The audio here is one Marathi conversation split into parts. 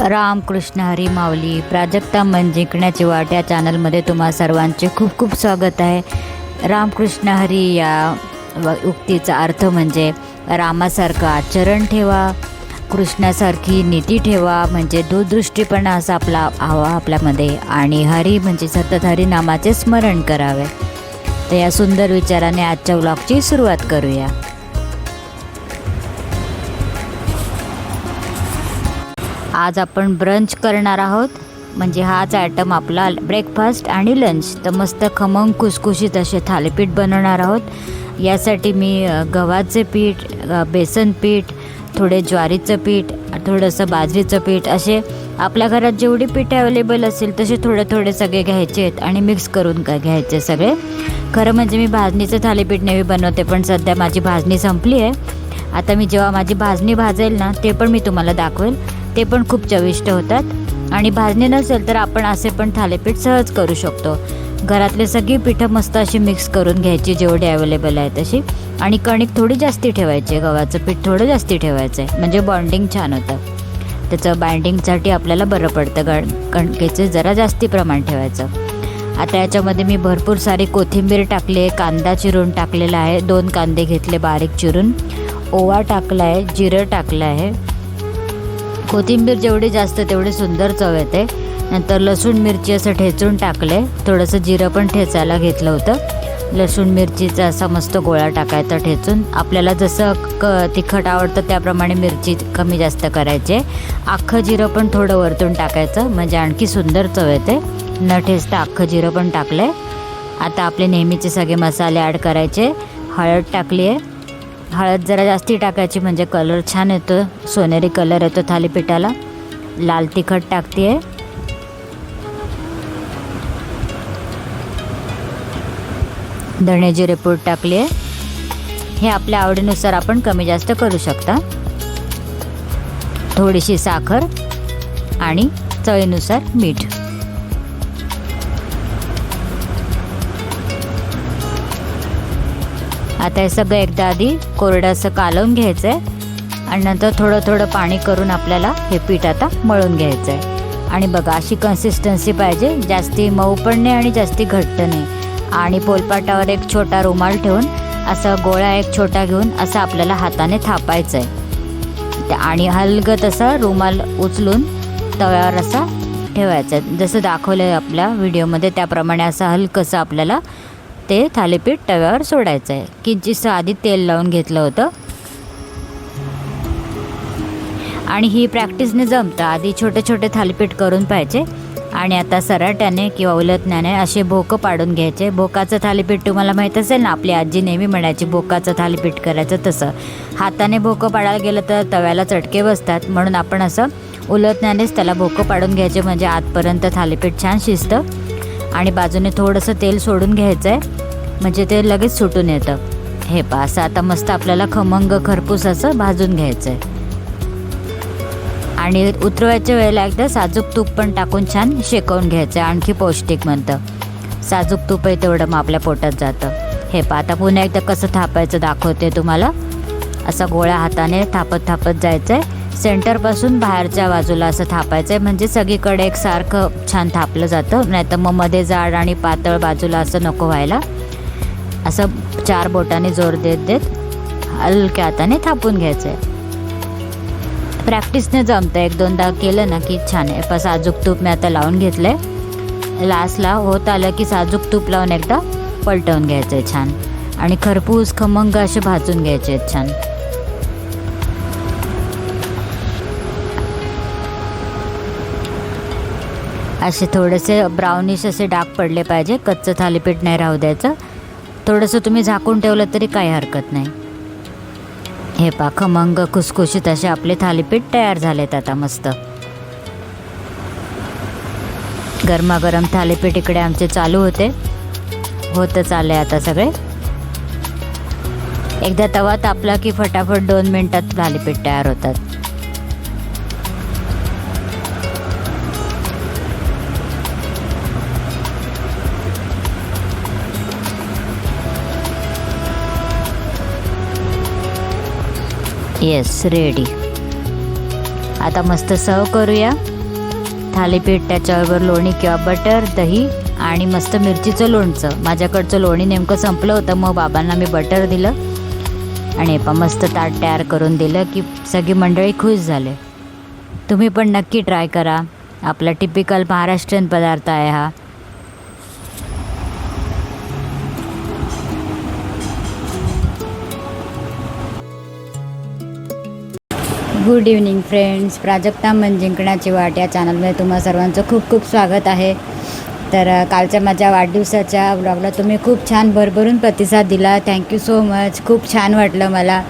रामकृष्ण हरी माऊली. प्राजक्ता मन जिंकण्याची वाट या चॅनलमध्ये तुम्हा सर्वांचे खूप खूप स्वागत आहे. रामकृष्ण हरी या उक्तीचा अर्थ म्हणजे रामासारखं आचरण ठेवा, कृष्णासारखी नीती ठेवा, म्हणजे दूरदृष्टीपणा असा आपला हवा आपल्यामध्ये, आणि हरी म्हणजे सतत हरिनामाचे स्मरण करावे. तर या सुंदर विचाराने आजच्या व्लॉगची सुरुवात करूया. आज आपण ब्रंच करणार आहोत, म्हणजे हाच आयटम आपला ब्रेकफास्ट आणि लंच. तर मस्त खमंग खुसखुशीत असे थालीपीठ बनवणार आहोत. यासाठी मी गव्हाचे पीठ, बेसन पीठ, थोडे ज्वारीचं पीठ, थोडंसं बाजरीचं पीठ, असे आपल्या घरात जेवढी पीठ अवेलेबल असेल तसे थोडे थोडे सगळे घ्यायचे आहेत आणि मिक्स करून घ्यायचे सगळे. खरं म्हणजे मी भाजणीचं थालीपीठ नेहमी बनवते, पण सध्या माझी भाजणी संपली आहे. आता मी जेव्हा माझी भाजणी भाजेल ना, ते पण मी तुम्हाला दाखवेल. ते पण खूप चविष्ट होतात. आणि भाजणी नसेल तर आपण असे पण थालीपीठ सहज करू शकतो. घरातले सगळी पिठं मस्त अशी मिक्स करून घ्यायची, जेवढी अवेलेबल आहे तशी. आणि कणिक थोडी जास्ती ठेवायची, गव्हाचं पीठ थोडं जास्ती ठेवायचं आहे, म्हणजे बॉन्डिंग छान होतं. त्याचं बाइंडिंगसाठी आपल्याला बरं पडतं. कणकेचे जरा जास्ती प्रमाण ठेवायचं. आता याच्यामध्ये मी भरपूर सारी कोथिंबीर टाकली, कांदा चिरून टाकलेला आहे, 2 कांदे घेतले बारीक चिरून, ओवा टाकला आहे, जिरं टाकलं आहे. कोथिंबीर जेवढी जास्त तेवढी सुंदर चव येते. नंतर लसूण मिरची असं ठेचून टाकले, थोडंसं जिरं पण ठेचायला घेतलं होतं. लसूण मिरचीचा असा मस्त गोळा टाकायचा ठेचून. आपल्याला जसं तिखट आवडतं त्याप्रमाणे मिरची कमी जास्त करायची. अख्खं जिरं पण थोडं वरतून टाकायचं, म्हणजे आणखी सुंदर चव येते. न ठेचता अख्खं जिरं पण टाकलं आहे. आता आपले नेहमीचे सगळे मसाले ॲड करायचे. हळद टाकली आहे, हळद जरा जास्ती टाकायची म्हणजे कलर छान येतो, सोनेरी कलर येतो थालीपीठाला. लाल तिखट टाकते आहे, धणे जिरे पूड टाकली आहे. हे आपल्या आवडीनुसार आपण कमी जास्त करू शकता. थोडीशी साखर आणि चवीनुसार मीठ. आता हे सगळं एकदा आधी कोरडं असं कालवून घ्यायचं आहे आणि नंतर थोडं थोडं पाणी करून आपल्याला हे पीठ आता मळून घ्यायचं आहे. आणि बघा अशी कन्सिस्टन्सी पाहिजे, जास्ती मऊ पण नाही आणि जास्ती घट्ट नाही. आणि पोलपाटावर एक छोटा रुमाल ठेवून असं गोळा एक छोटा घेऊन असं आपल्याला हाताने थापायचं आहे. आणि हलगत असा रुमाल उचलून तव्यावर असा ठेवायचा आहे. जसं दाखवलं आहे आपल्या व्हिडिओमध्ये त्याप्रमाणे असं हलकंसं आपल्याला ते थालीपीठ तव्यावर सोडायचं आहे. किंचितसं आधी तेल लावून घेतलं होतं. आणि ही प्रॅक्टिसने जमतं. आधी छोटे छोटे थालीपीठ करून पाहिजे आणि आता सराट्याने किंवा उलटण्याने असे भोकं पाडून घ्यायचे. भोकाचं थालीपीठ तुम्हाला माहीत असेल ना, आपली आजी नेहमी म्हणायची भोकाचं थालीपीठ करायचं. तसं हाताने भोकं पाडायला गेलं तर तव्याला चटके बसतात, म्हणून आपण असं उलटण्यानेच त्याला भोकं पाडून घ्यायचे, म्हणजे आतपर्यंत थालीपीठ छान शिजतं. आणि बाजूने थोडंसं तेल सोडून घ्यायचं आहे, म्हणजे ते लगेच सुटून येतं. हे पहा, असं आता मस्त आपल्याला खमंग खरपूस असं भाजून घ्यायचं आहे. आणि उतरवायच्या वेळेला एकदा साजूक तूप पण टाकून छान शेकवून घ्यायचं आहे, आणखी पौष्टिक म्हणतं. साजूक तूपही तेवढं मग आपल्या पोटात जातं. हे पहा, आता पुन्हा एकदा कसं थापायचं दाखवते तुम्हाला. असं गोळ्या हाताने थापत थापत जायचं आहे. सेंटरपासून बाहेरच्या बाजूला असं थापायचं आहे, म्हणजे सगळीकडे एकसारखं छान थापलं जातं. नाहीतर मग मध्ये जाड आणि पातळ बाजूला असं नको व्हायला. असं 4 बोटाने जोर देत देत हलक्या हाताने थापून घ्यायचं आहे. प्रॅक्टिसने जमतं, 1-2दा केलं ना की छान आहे. पण साजूक तूप मी आता लावून घेतलं आहे. लास्टला होत आलं की साजूक तूप लावून एकदा पलटवून घ्यायचं आहे छान. आणि खरपूस खमंग असे भाजून घ्यायचे आहेत छान. असे थोडेसे ब्राउनिश असे डाग पडले पाहिजे, कच्चं थालीपीठ नाही राहू द्यायचं. थोडंसं तुम्ही झाकून ठेवलं तरी काही हरकत नाही. हे पहा, खमंग खुसखुशीत असे आपले थालीपीठ तयार झालेत आता मस्त. गरमागरम थालीपीठ इकडे आमचे चालू होतच आले आता सगळे. एकदा तवा तापला की फटाफट 2 मिनिटात थालीपीठ तयार होतात. Yes, ready. आता मस्त सर्व करूया. थालीपीठ, त्याच्यावर लोणी किंवा बटर, दही आणि मस्त मिरचीचं लोणचं. माझ्याकडचं लोणी नेमकं संपलं होतं, मग बाबांना मी बटर दिलं आणि मस्त ताट तयार करून दिलं की सगळी मंडळी खुश झाले. तुम्ही पण नक्की ट्राय करा. आपला टिपिकल महाराष्ट्रीयन पदार्थ आहे हा. Good evening friends. प्राजक्ता मन जिंकण्याची वाट या चॅनलमध्ये तुम्हा सर्वांचं खूप खूप स्वागत आहे. तर कालच्या माझ्या वाढदिवसाच्या व्लॉगला तुम्ही खूप छान भरभरून प्रतिसाद दिला. Thank you so much. खूप छान वाटलं मला.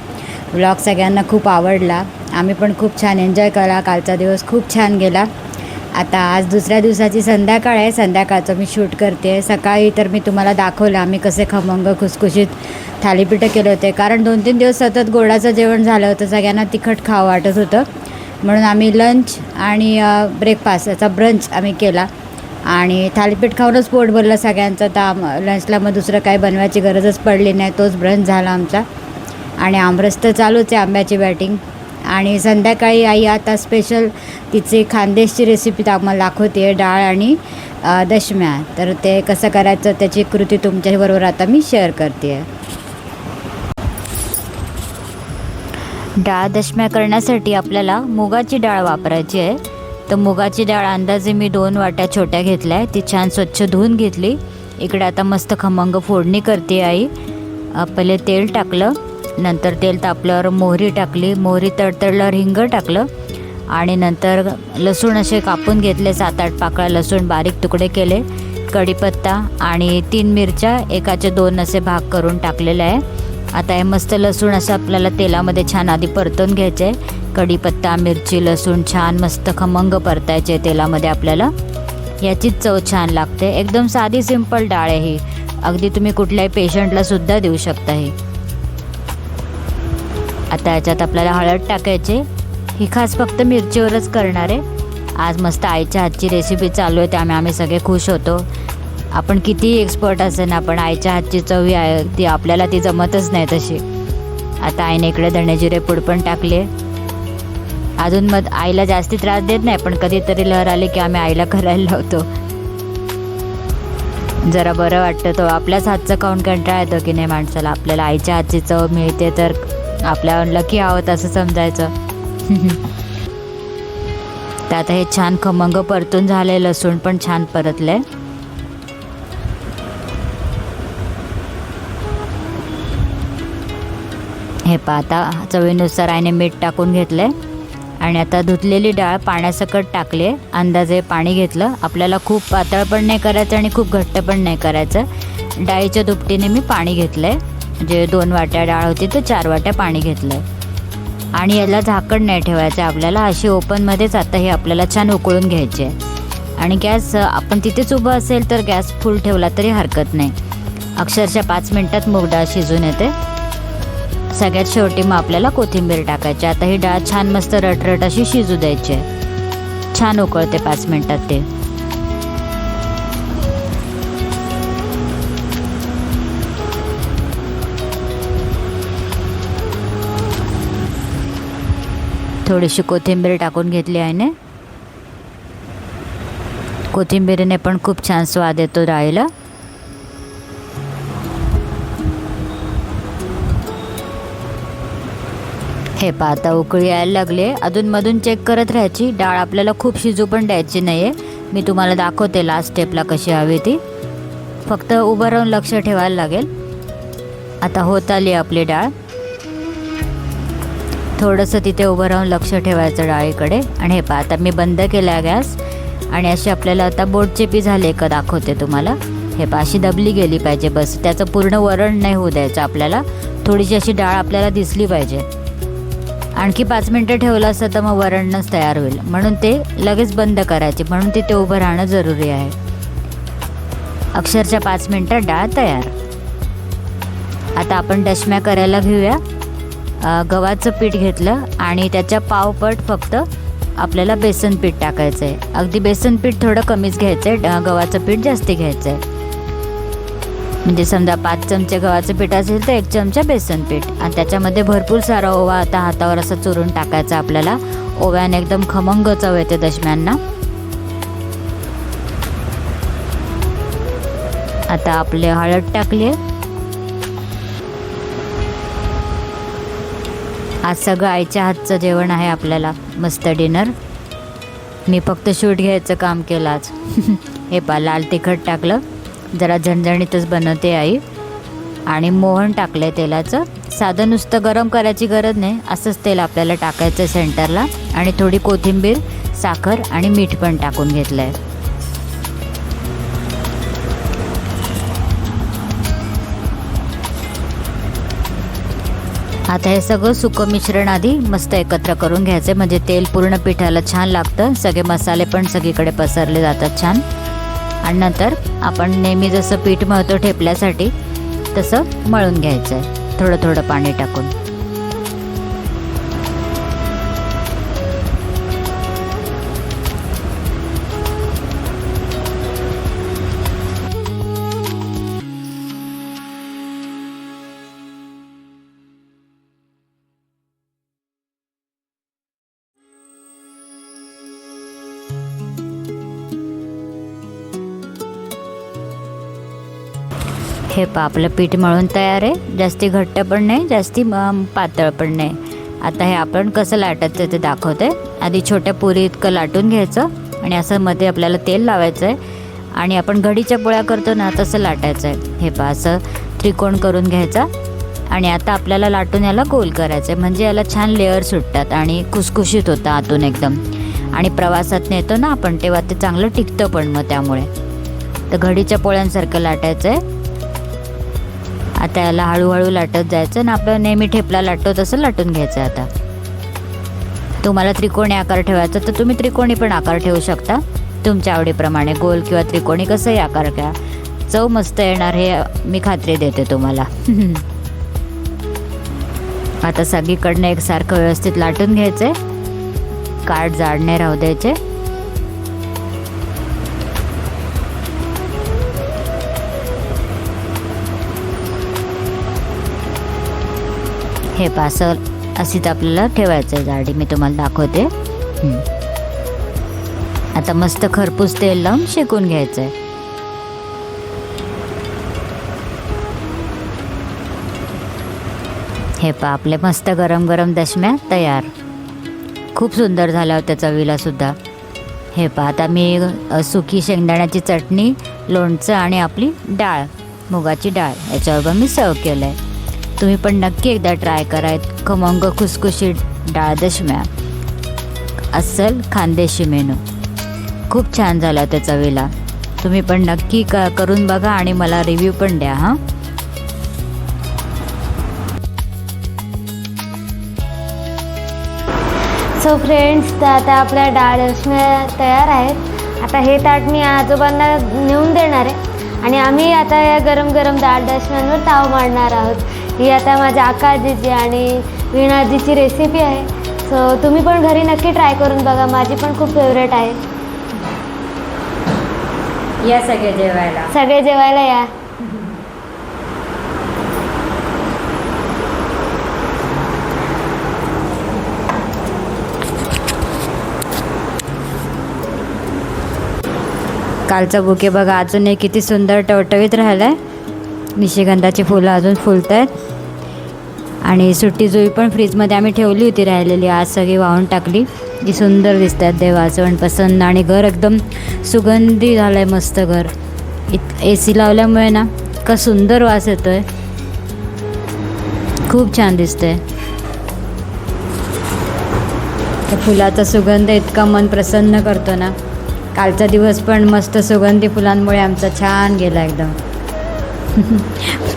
व्लॉग सगळ्यांना खूप आवडला. आम्ही पण खूप छान एन्जॉय केला. कालचा दिवस खूप छान गेला. आता आज दुसऱ्या दिवसाची संध्याकाळ आहे. संध्याकाळचं मी शूट करते. सकाळी तर मी तुम्हाला दाखवलं आम्ही कसे खमंग खुसखुशीत थालीपीठं केले होते, कारण 2-3 दिवस सतत गोडाचं जेवण झालं होतं. सगळ्यांना तिखट खावं वाटत होतं, म्हणून आम्ही लंच आणि ब्रेकफास्ट याचा ब्रंच आम्ही केला. आणि थालीपीठ खाऊनच पोट भरलं सगळ्यांचं. तर लंचला मग दुसरं काही बनवायची गरजच पडली नाही. तोच ब्रंच झाला आमचा. आणि आमरस तर चालूच आहे, आंब्याची बॅटिंग. आणि संध्याकाळी आई आता स्पेशल तिचे खानदेशची रेसिपी आम्हाला दाखवते आहे, डाळ आणि दशम्या. तर ते कसं करायचं त्याची कृती तुमच्याबरोबर आता मी शेअर करते आहे. डाळ दशम्या करण्यासाठी आपल्याला मुगाची डाळ वापरायची आहे. तर मुगाची डाळ अंदाजे मी 2 वाट्या छोट्या घेतल्या आहे. ती छान स्वच्छ धुवून घेतली. इकडे आता मस्त खमंग फोडणी करते आई. पहिले तेल टाकलं, नंतर तेल तापल्यावर मोहरी टाकली. मोहरी तडतडल्यावर हिंग टाकलं आणि नंतर लसूण असे कापून घेतले. 7-8 पाकळ्या लसूण बारीक तुकडे केले. कढीपत्ता आणि 3 मिरच्या एकाचे 2 असे भाग करून टाकलेले आहे. आता हे मस्त लसूण असं आपल्याला तेलामध्ये छान आधी परतून घ्यायचे. कढीपत्ता, मिरची, लसूण छान मस्त खमंग परतायचे तेलामध्ये. आपल्याला याचीच चव छान लागते. एकदम साधी सिंपल डाळ आहे ही. अगदी तुम्ही कुठल्याही पेशंटला सुद्धा देऊ शकता ही. आता याच्यात आपल्याला हळद टाकायचे. ही खास फक्त मिरचीवरच करणार आहे. आज मस्त आईच्या हातची रेसिपी चालू आहे, त्यामुळे आम्ही सगळे खुश होतो. आपण कितीही एक्सपर्ट असेल ना, पण आईच्या हातची चव ही आहे ती आपल्याला ती जमतच नाही तशी. आता आईने इकडे धणेजिरे पूड पण टाकले. अजून मग आईला जास्ती त्रास देत नाही, पण कधीतरी लहर आली की आम्ही आईला करायला लावतो. जरा बरं वाटतं. तो आपल्याच हातचं खाऊन कंटाळा येतो की नाही माणसाला. आपल्याला आईच्या हातची चव मिळते तर आपल्या लकी आहोत असं समजायचं. तर आता हे छान खमंग परतून झाले. लसूण पण छान परतले. हे आता चवीनुसार आईने मीठ टाकून घेतले आणि आता धुतलेली डाळ पाण्यासकट टाकली. अंदाजे पाणी घेतलं. आपल्याला खूप पातळ पण नाही करायचं आणि खूप घट्ट पण नाही करायचं. डाळीच्या दुपटीने मी पाणी घेतलं आहे. म्हणजे 2 वाट्या डाळ होती तर 4 वाट्या पाणी घेतलं आहे. आणि याला झाकण नाही ठेवायचं आपल्याला. अशी ओपनमध्येच आता हे आपल्याला छान उकळून घ्यायचे. आणि गॅस आपण तिथेच उभं असेल तर गॅस फुल ठेवला तरी हरकत नाही. अक्षरशः 5 मिनटात मूग डाळ शिजून येते. सगळ्यात शेवटी मग आपल्याला कोथिंबीर टाकायची. आता ही डाळ छान मस्त रटरट अशी शिजू द्यायची आहे. छान उकळते 5 मिनटात ते. थोडीशी कोथिंबीर टाकून घेतली आहे. कोथिंबीरीने पण खूप छान स्वाद येतो डाळीला. हे आता उकळी यायला लागले. अधूनमधून चेक करत राहायची. डाळ आपल्याला खूप शिजू पण द्यायची नाही आहे. मी तुम्हाला दाखवते लास्ट स्टेपला कशी हवी ती. फक्त उभं राहून लक्ष ठेवायला लागेल. आता होत आली आपली डाळ. थोडंसं तिथे उभं राहून लक्ष ठेवायचं डाळीकडे. आणि हे आता मी बंद केला गॅस. आणि अशी आपल्याला आता बोटचेपी झाले का दाखवते तुम्हाला. हे अशी दबली गेली पाहिजे बस. त्याचं पूर्ण वरण नाही होऊ द्यायचं आपल्याला. थोडीशी अशी डाळ आपल्याला दिसली पाहिजे. आणखी 5 मिनटं ठेवलं असतं तर मग वरणच तयार होईल. म्हणून ते लगेच बंद करायचे. म्हणून तिथे उभं राहणं जरुरी आहे. अक्षरशः 5 मिनटात डाळ तयार. आता आपण दशम्या करायला घेऊया. गव्हाचं पीठ घेतलं आणि त्याच्या पावपट फक्त आपल्याला बेसन पीठ टाकायचं आहे. अगदी बेसन पीठ थोडं कमीच घ्यायचं आहे. गव्हाचं पीठ जास्ती घ्यायचं आहे. म्हणजे समजा 5 चमचे गव्हाचं पीठ असेल तर 1 चमचा बेसन पीठ. आणि त्याच्यामध्ये भरपूर सारा ओवा आता हातावर असं चुरून टाकायचा आपल्याला. ओव्याने एकदम खमंग चव येते दशम्यांना. आता आपले हळद टाकली आहे. आज सगळं आईच्या हातचं जेवण आहे आपल्याला, मस्त डिनर. मी फक्त शूट घ्यायचं काम केलं आज. हे पा लाल तिखट टाकलं, जरा झणझणीतच बनवते आई. आणि मोहन टाकलं आहे तेलाचं. साधं नुसतं गरम करायची गरज नाही, असंच तेल आपल्याला टाकायचं सेंटरला. आणि थोडी कोथिंबीर, साखर आणि मीठ पण टाकून घेतलं आहे. आता हे सगळं सुकं मिश्रण आधी मस्त एकत्र करून घ्यायचं, म्हणजे तेल पूर्ण पिठाला छान लागतं. सगळे मसाले पण सगळीकडे पसरले जातात छान. आणि नंतर आपण नेहमी जसं पीठ मळतो ठेपल्यासाठी तसं मळून घ्यायचं आहे, थोडं थोडं पाणी टाकून. हे पा आपलं पीठ मळून तयार आहे. जास्ती घट्ट पण नाही, जास्ती पातळ पण नाही. आता हे आपण कसं लाटायचं ते दाखवते. आधी छोट्या पुरी इतकं लाटून घ्यायचं आणि असं मध्ये आपल्याला तेल लावायचं आहे आणि आपण घडीच्या पोळ्या करतो ना तसं लाटायचं आहे. हे पा असं त्रिकोण करून घ्यायचा आणि आता आपल्याला लाटून याला गोल करायचं आहे, म्हणजे याला छान लेअर सुटतात आणि खुसखुशीत होतं आतून एकदम. आणि प्रवासात नेतो ना आपण तेव्हा ते चांगलं टिकतं पण मग त्यामुळे. तर घडीच्या पोळ्यांसारखं लाटायचं आहे. आता याला हळूहळू लाटत जायचं आणि आपलं नेहमी ठेपला लाटतो तसं लाटून घ्यायचं. आता तुम्हाला त्रिकोणी आकार ठेवायचा तर तुम्ही त्रिकोणी पण आकार ठेवू शकता, तुमच्या आवडीप्रमाणे. गोल किंवा त्रिकोणी कसंही आकार घ्या, चव मस्त येणार हे मी खात्री देते तुम्हाला. आता सगळीकडनं एकसारखं व्यवस्थित लाटून घ्यायचं, काठ जाड नाही राहू द्यायचे. हे पासर अशीच आपल्याला ठेवायचं आहे जाडी, मी तुम्हाला दाखवते. आता मस्त खरपूस तेल लावून शेकून घ्यायचं आहे. हे पा आपले मस्त गरम गरम दशम्या तयार. खूप सुंदर झाला होता चवीला सुद्धा. हे पा आता मी सुकी शेंगदाण्याची चटणी, लोणचं आणि आपली डाळ, मुगाची डाळ याच्यावर मी सर्व केलं आहे. तुम्ही पण नक्की एकदा ट्राय करा. खमंग खुसखुशीत डाळ दशम्या, अस्सल खानदेशी मेनू. खूप छान झाला त्या चवीला. तुम्ही पण नक्की करून बघा आणि मला रिव्ह्यू पण द्या. हां, सो फ्रेंड्स, तर आता आपल्या डाळ दशम्या तयार आहेत. आता हे ताट मी आजोबांना नेऊन देणार आहे आणि आम्ही आता या गरम गरम डाळ दशम्यांवर ताव मारणार आहोत. ही आता माझ्या आकाजीची आणि वीणाजीची रेसिपी आहे. सो तुम्ही पण घरी नक्की ट्राय करून बघा, माझी पण खूप फेवरेट आहे. या सगळे जेवायला, सगळे जेवायला या. कालचा बुके बघा अजूनही किती सुंदर टवटवीत राहिला आहे. निशिगंधाची फुलं अजून फुलत आहेत. आणि सुट्टी जुई पण फ्रीजमध्ये आम्ही ठेवली होती राहिलेली, आज सगळी वाहून टाकली. जी सुंदर दिसत आहेत, देवाचं पसंत. आणि घर एकदम सुगंधी झालं आहे, मस्त घर. AC लावल्यामुळे ना इतका सुंदर वास येतो आहे, खूप छान दिसतंय. त्या फुलाचा सुगंध इतका मन प्रसन्न करतो ना. कालचा दिवस पण मस्त सुगंधी फुलांमुळे आमचा छान गेला एकदम.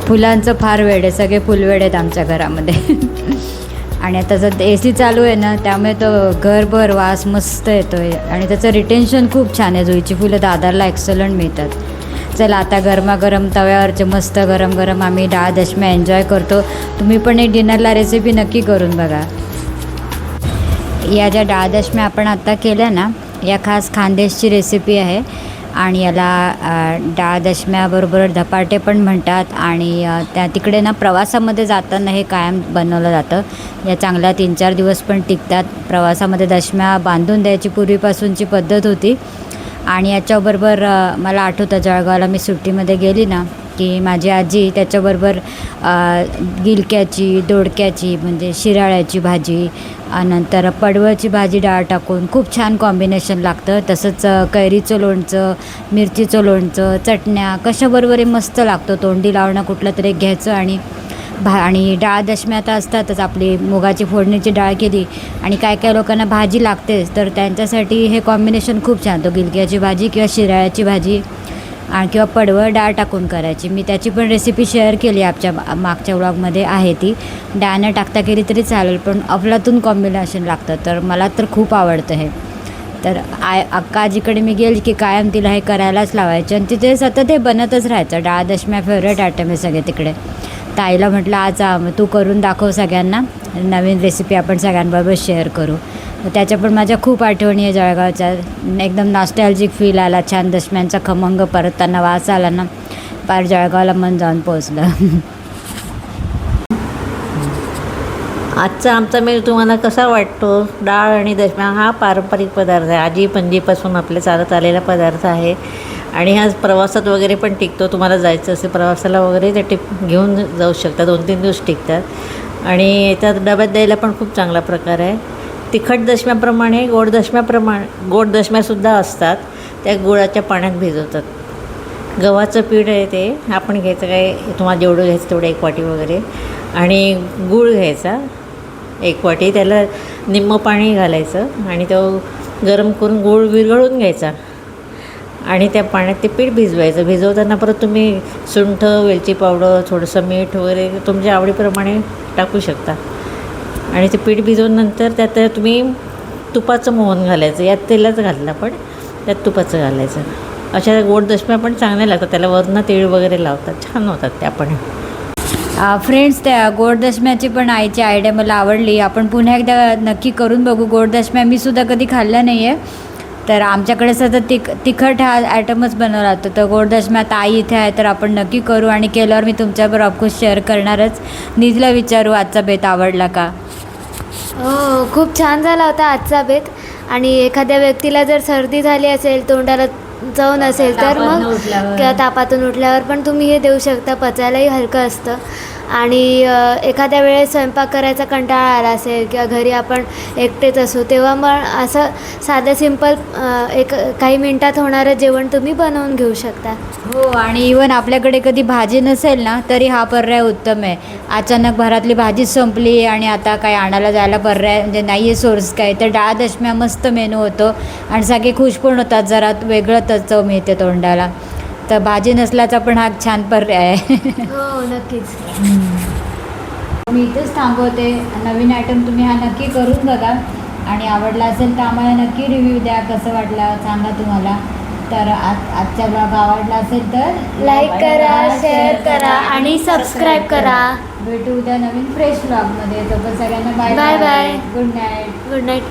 फुलांचं फार वेड आहे, सगळे फुलवेड आहेत आमच्या घरामध्ये. आणि आता जर AC चालू आहे ना त्यामुळे तो घरभर वास मस्त येतो आहे आणि त्याचं रिटेन्शन खूप छान आहे. जुईची फुलं दादरला एक्सलंट मिळतात. चला आता गरमागरम तव्यावरचे मस्त गरम गरम आम्ही डाळ दशम्या एन्जॉय करतो. तुम्ही पण एक डिनरला रेसिपी नक्की करून बघा. या ज्या डाळ दशम्या आपण आत्ता केल्या ना, या खास खानदेशची रेसिपी आहे. आणि याला डाळ दशम्याबरोबर धपाटे पण म्हणतात. आणि त्या तिकडे ना प्रवासामध्ये जाताना हे कायम बनवलं जातं. या चांगल्या 3-4 दिवस पण टिकतात. प्रवासामध्ये दशम्या बांधून द्यायची पूर्वीपासूनची पद्धत होती. आणि याच्याबरोबर मला आठवतं जळगावला मी सुट्टीमध्ये गेली ना की माझी आजी त्याच्याबरोबर गिलक्याची, दोडक्याची म्हणजे शिराळ्याची भाजी, नंतर पडवळची भाजी डाळ टाकून खूप छान कॉम्बिनेशन लागतं. तसंच कैरीचं लोणचं, मिरचीचं लोणचं, चटण्या कशाबरोबरही मस्त लागतो. तोंडी लावणं कुठलं तरी एक घ्यायचं आणि डाळ दशम्या आता असतातच. आपली मुगाची फोडणीची डाळ केली आणि काय काय लोकांना भाजी लागतेच, तर त्यांच्यासाठी हे कॉम्बिनेशन खूप छान. तो गिलक्याची भाजी किंवा शिराळ्याची भाजी किंवा पडवळ डाळ टाकून करायची. मी त्याची पण रेसिपी शेअर केली मागच्या व्लॉगमध्ये आहे. ती डाळ न टाकता केली तरी चालेल, पण अफलातून कॉम्बिनेशन लागतं. तर मला तर खूप आवडतं हे. तर अक्का आजीकडे मी गेली की कायम तिला हे करायलाच लावायचे आणि तिथे सतत हे बनतच राहायचं. डाळ दशम्या फेवरेट आयटम आहे सगळे तिकडे. ताईला म्हटलं आज तू करून दाखव सगळ्यांना, नवीन रेसिपी आपण सगळ्यांबरोबर शेअर करू. त्याच्या पण माझ्या खूप आठवणी आहे जळगावच्या. एकदम नॉस्टॅल्जिक फील आला. छान दशम्यांचा खमंग परतताना वास आला ना, पार जळगावला मन जाऊन पोचलं. आजचा आमचा मेनू तुम्हाला कसा वाटतो? डाळ आणि दशम्या हा पारंपरिक पदार्थ आहे. आजी पणजीपासून आपले चालत आलेला पदार्थ आहे आणि हा प्रवासात वगैरे पण टिकतो. तुम्हाला जायचं असेल प्रवासाला वगैरे ते घेऊन जाऊ शकता. 2-3 दिवस टिकतात आणि त्यात डब्यात द्यायला पण खूप चांगला प्रकार आहे. तिखट दशम्याप्रमाणे गोड दशम्यासुद्धा असतात. त्या गुळाच्या पाण्यात भिजवतात. गव्हाचं पीठ आहे ते आपण घ्यायचं, काय तुम्हाला जेवढं घ्यायचं तेवढं 1 वाटी वगैरे, आणि गूळ घ्यायचा 1 वाटी. त्याला निम्मं पाणी घालायचं आणि तो गरम करून गूळ विरघळून घ्यायचा आणि त्या पाण्यात ते पीठ भिजवायचं. भिजवताना परत तुम्ही सुंठ, वेलची पावडर, थोडंसं मीठ वगैरे तुमच्या आवडीप्रमाणे टाकू शकता. आणि ते पीठ भिजवल्यानंतर त्यात तुम्ही तुपाचं मोहन घालायचं. यात तेलच घातलं पण त्यात तुपाचं घालायचं. अशा गोड दशम्या पण चांगल्या लागतात. त्याला वरनं तीळ वगैरे लावतात, छान होतात त्या पण. फ्रेंड्स, त्या गोड दशम्याची पण आईची आयडिया मला आवडली. आपण पुन्हा एकदा नक्की करून बघू गोड दशम्या. मी सुद्धा कधी खाल्ल्या नाही आहे. तर आमच्याकडे सतत तिखट हा आयटमच बनवला जातो. तर गोड दशम्या आता आई इथे आहे तर आपण नक्की करू आणि केल्यावर मी तुमच्याबरोबर ऑफकोर्स शेअर करणारच. निजला विचारू आजचा बेत आवडला का. हो, खूप छान झाला होता आजचा बेत. आणि एखाद्या व्यक्तीला जर सर्दी झाली असेल, तोंडाला चव नसेल तर मग किंवा तापातून उठल्यावर पण तुम्ही हे देऊ शकता. पचायलाही हलकं असतं. आणि एखाद्या वेळेस स्वयंपाक करायचा कंटाळा आला असेल किंवा घरी आपण एकटेच असू, तेव्हा मग असं साधं सिंपल काही मिनटात होणारं जेवण तुम्ही बनवून घेऊ शकता. हो, आणि इवन आपल्याकडे कधी भाजी नसेल ना तरी हा पर्याय उत्तम आहे. अचानक घरातली भाजीच संपली आणि आता काय आणायला जायला पर्याय म्हणजे नाही आहे सोर्स काय, तर डाळ दशम्या मस्त मेनू होतो आणि सगळे खुश पण होतात. जरा वेगळं चव मिळते तोंडाला. तर भाजी नसल्याचा पण हा छान पर्याय आहे. हो, नक्कीच. मी इथेच थांबवते. नवीन आयटम तुम्ही हा नक्की करून बघा आणि आवडला असेल तर आम्हाला नक्की रिव्ह्यू द्या. कसं वाटलं सांगा तुम्हाला. तर आजचा ब्लॉग आवडला असेल तर लाईक करा, शेअर करा आणि सबस्क्राईब करा. भेटू उद्या नवीन फ्रेश ब्लॉगमध्ये. तोपर्यंत सगळ्यांना bye bye. Good night. Good night.